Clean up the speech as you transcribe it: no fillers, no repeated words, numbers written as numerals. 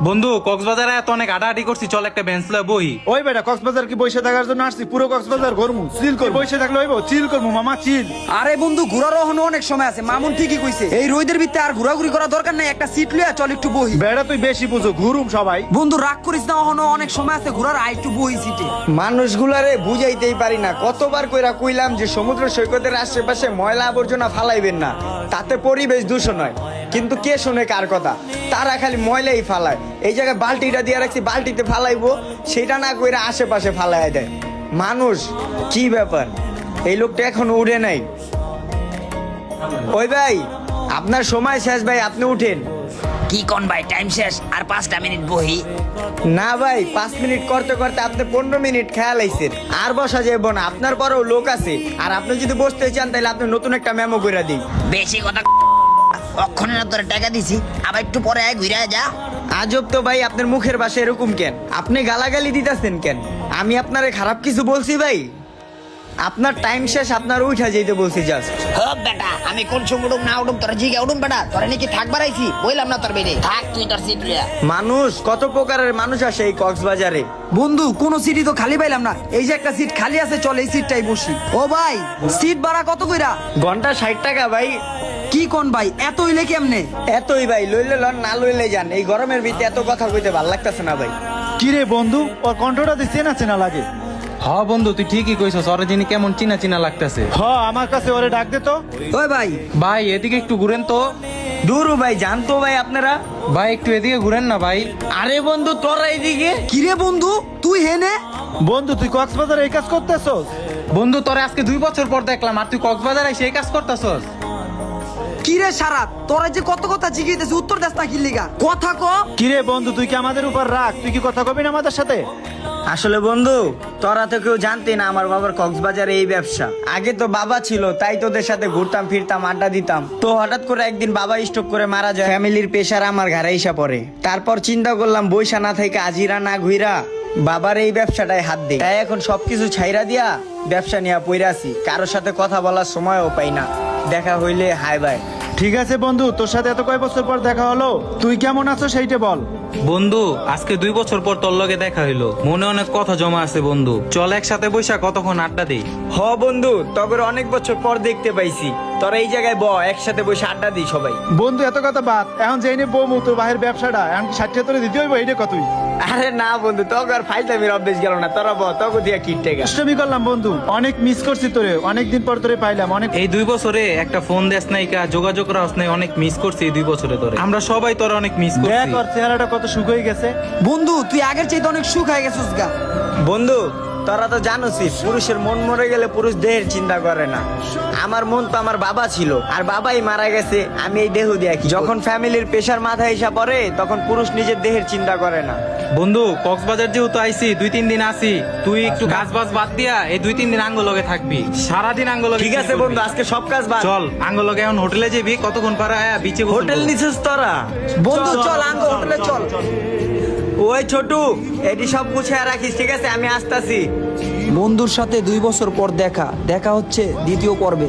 বন্ধু কক্সবাজারে এত অনেক আডাআডি করছি, চল একটা বেঞ্চ লয়ে বই। ওই বেটা কক্সবাজার কি বসে থাকার জন্য আসছি? পুরো কক্সবাজার ঘুরমু, চিল কর, বসে থাকলে হইব, চিল করমু মামা, চিল। আরে বন্ধু ঘোরারও এখনো অনেক সময় আছে, মামুন ঠিকই কইছে। এই রোদের ভিতরে আর ঘোরাঘুরি করা দরকার নাই, একটা সিট লইয়া চল একটু বহি। বেটা তুই বেশি বুঝো, ঘুরুম সবাই। বন্ধু রাগ করিস না, এখনো অনেক সময় আছে ঘোরার, আই একটু বহি সিটে। মানুষগুলারে বুঝাইতেই পারি না, কতবার কইরা কইলাম যে সমুদ্র সৈকতের আশেপাশে ময়লা আবর্জনা ফালাইবেন না, তাতে পরিবেশ দূষণ হয়। কিন্তু কে শুনে কার কথা? তারা খালি ময়লাই ফালায়। এই জায়গায় বালতিটা দিয়ে রাখছি, বালতিতে ফালাইবো, সেটা না কইরা আশেপাশে ফালাই দেয়। মানুষ কি ব্যাপার, এই লোকটা এখনো উঠে নাই। ওই ভাই, আপনার সময় শেষ ভাই, আপনি উঠেন। কি কোন ভাই, টাইম শেষ, আর 5টা মিনিট বহি। না ভাই, 5 মিনিট করতে করতে আপনি 15 মিনিট খেয়াল আইছেন, আর বসা যাইব না। আপনার পরেও লোক আছে, আর আপনি যদি বসতে চান তাহলে আপনি নতুন একটা মেমো করে দিন। বেশি কথা অক্ষণে না তোরে টাকা দিছি, আবার একটু পরে আয় ঘুরে যা। আজব তো ভাই, আপনার মুখের ভাষা এরকম কেন? আপনি গালাগালি দিতেছেন কেন? আমি আপনারে খারাপ কিছু বলছি ভাই? আপনার টাইম শেষ, আপনার উঠা যেতে বলছি জাস্ট। হব বেটা, আমি কোন সময় উঠুম না উঠুম তোর জিগে উঠুম বেটা, তোরে নাকি থাক বাড়াইছি, বইলাম না তোর বেড়ে থাক, তুই তোর সিট লিয়া। মানুষ কত প্রকারের মানুষ আসে এই কক্সবাজারে। বন্ধু কোনো সিটই তো খালি পাইলাম না, এই যে একটা সিট খালি আছে, চল এই সিটটাই বসি। ও ভাই, সিট ভাড়া কত কইরা? ঘন্টা 60 টাকা ভাই। কি কোন ভাই, এত হইলে কেমনে? এতই ভাই, লইলে লন, না লইলে যান। এই গরমের ভিতরে এত কথা কইতে ভাল লাগতেছে না ভাই। কি রে বন্ধু, ওর কণ্ঠটা দিয়ে চেনা চেনা লাগে। হ বন্ধু তুই ঠিকই কইছস, ওরে যিনি কেমন চিনা চিনা লাগতেছে। হ, আমার কাছে ওরে ডাক দে তো। ওই ভাই, ভাই এদিকে একটু ঘুরেন তো। দূর ভাই, জানতো ভাই আপনারা। ভাই একটু এদিকে ঘুরেন না ভাই। আরে বন্ধু, তোরা এইদিকে। কিরে বন্ধু তুই হেনে? বন্ধু তুই কক্সবাজারে এই কাজ করতেছস? বন্ধু তোরে আজকে 2 বছর পর দেখলাম, আর তুই কক্সবাজার এসে এই কাজ করতেছস। কিরে সারাত, তোরা যে কত কথা জিজ্ঞেস উত্তর দেস না কি লিগা? কথা ক। কি রে বন্ধু, তুই কি আমাদের উপর রাগ? তুই কি কথা কবি না আমাদের সাথে? আসলে বন্ধু, তোরা তো কেউ জানতে না আমার বাবার কক্সবাজারে এই ব্যবসা। আগে তো বাবা ছিল, তাই তোদের সাথে ঘুরতাম ফিরতাম, আড্ডা দিতাম। তো হঠাৎ করে একদিন বাবা স্ট্রোক করে মারা যায়, ফ্যামিলির প্রেশার আমার ঘাড়ে এসে পড়ে। তারপর চিন্তা করলাম বৈশা না থেকে আজিরা না ঘুইরা বাবার এই ব্যবসাটায় হাত দেই। তাই এখন সবকিছু ছাইরা দিয়া ব্যবসা নিয়ে পইরা আছি, কারোর সাথে কথা বলার সময়ও পাই না, দেখা হইলে হাই বাই। ঠিক আছে বন্ধু, তোর সাথে এত কয় বছর পর দেখা হলো, তুই কেমন আছো সেইটা বল। বন্ধু আজকে 2 বছর পর তোর লগে দেখা হইলো, মনে অনেক কথা জমা আছে বন্ধু, চল একসাথে বইসা কতক্ষণ আড্ডা দেই। হ বন্ধু, তবে অনেক বছর পর দেখতে পাইছি। তোরা এই জায়গায় একসাথে বসে আড্ডা দিই সবাই। বন্ধু এত কথা বাদ, এখন যেই নে বউ তোর বাহির ব্যবসাটা এখন 60 তোরে দিতে হইব, এইটা কতই? আরে না বন্ধু, তোকে আর ফাইজলামির অভ্যেস গেল না। তোরা তোকে দিয়া কিট টেকা দুষ্টমি করলাম বন্ধু, অনেক মিস করছি তোরে, অনেকদিন পর তোরে পাইলাম। অনেক এই 2 বছরে একটা ফোন দেস নাই, কা যোগাযোগ রাখস নাই, অনেক মিস করছি এই 2 বছরে তোরে। আমরা সবাই তোরা অনেক মিস দেখ করছি। ওর চেহারাটা কত সুখ হয়ে গেছে। বন্ধু তুই আগের চাইতে অনেক সুখ হয়ে গেছিস গা। বন্ধু, তোরা তো জানোসই, পুরুষের মন মরে গেলে পুরুষ দেহের চিন্তা করে না। আমার মন তো আমার বাবা ছিল, আর বাবাই মারা গেছে, আমি এই দেহ দিয়ে কি? যখন ফ্যামিলির প্রেশার মাথায় এসে পড়ে, তখন পুরুষ নিজের দেহের চিন্তা করে না। বন্ধু কক্সবাজার যেহেতু আইছি 2-3 দিন আসি, তুই একটু কাজ বাজ বাদ দিয়া এই 2-3 দিন আঙ্গ লগে থাকবি, সারাদিন আঙ্গ লগে। ঠিক আছে বন্ধু, আজকে সব কাজ বাদ। চল আঙ্গ লগে এখন হোটেলে যাবি, কতক্ষণ পর আয়া বিচে হোটেল নিছিস তোরা? বন্ধু চল আঙ্গ হোটেলে চল। ওই ছোটু, এটি সব গুছিয়ে রাখিস, ঠিক আছে? আমি আসতাছি। বন্ধুর সাথে 2 বছর পর দেখা হচ্ছে দ্বিতীয় পর্বে।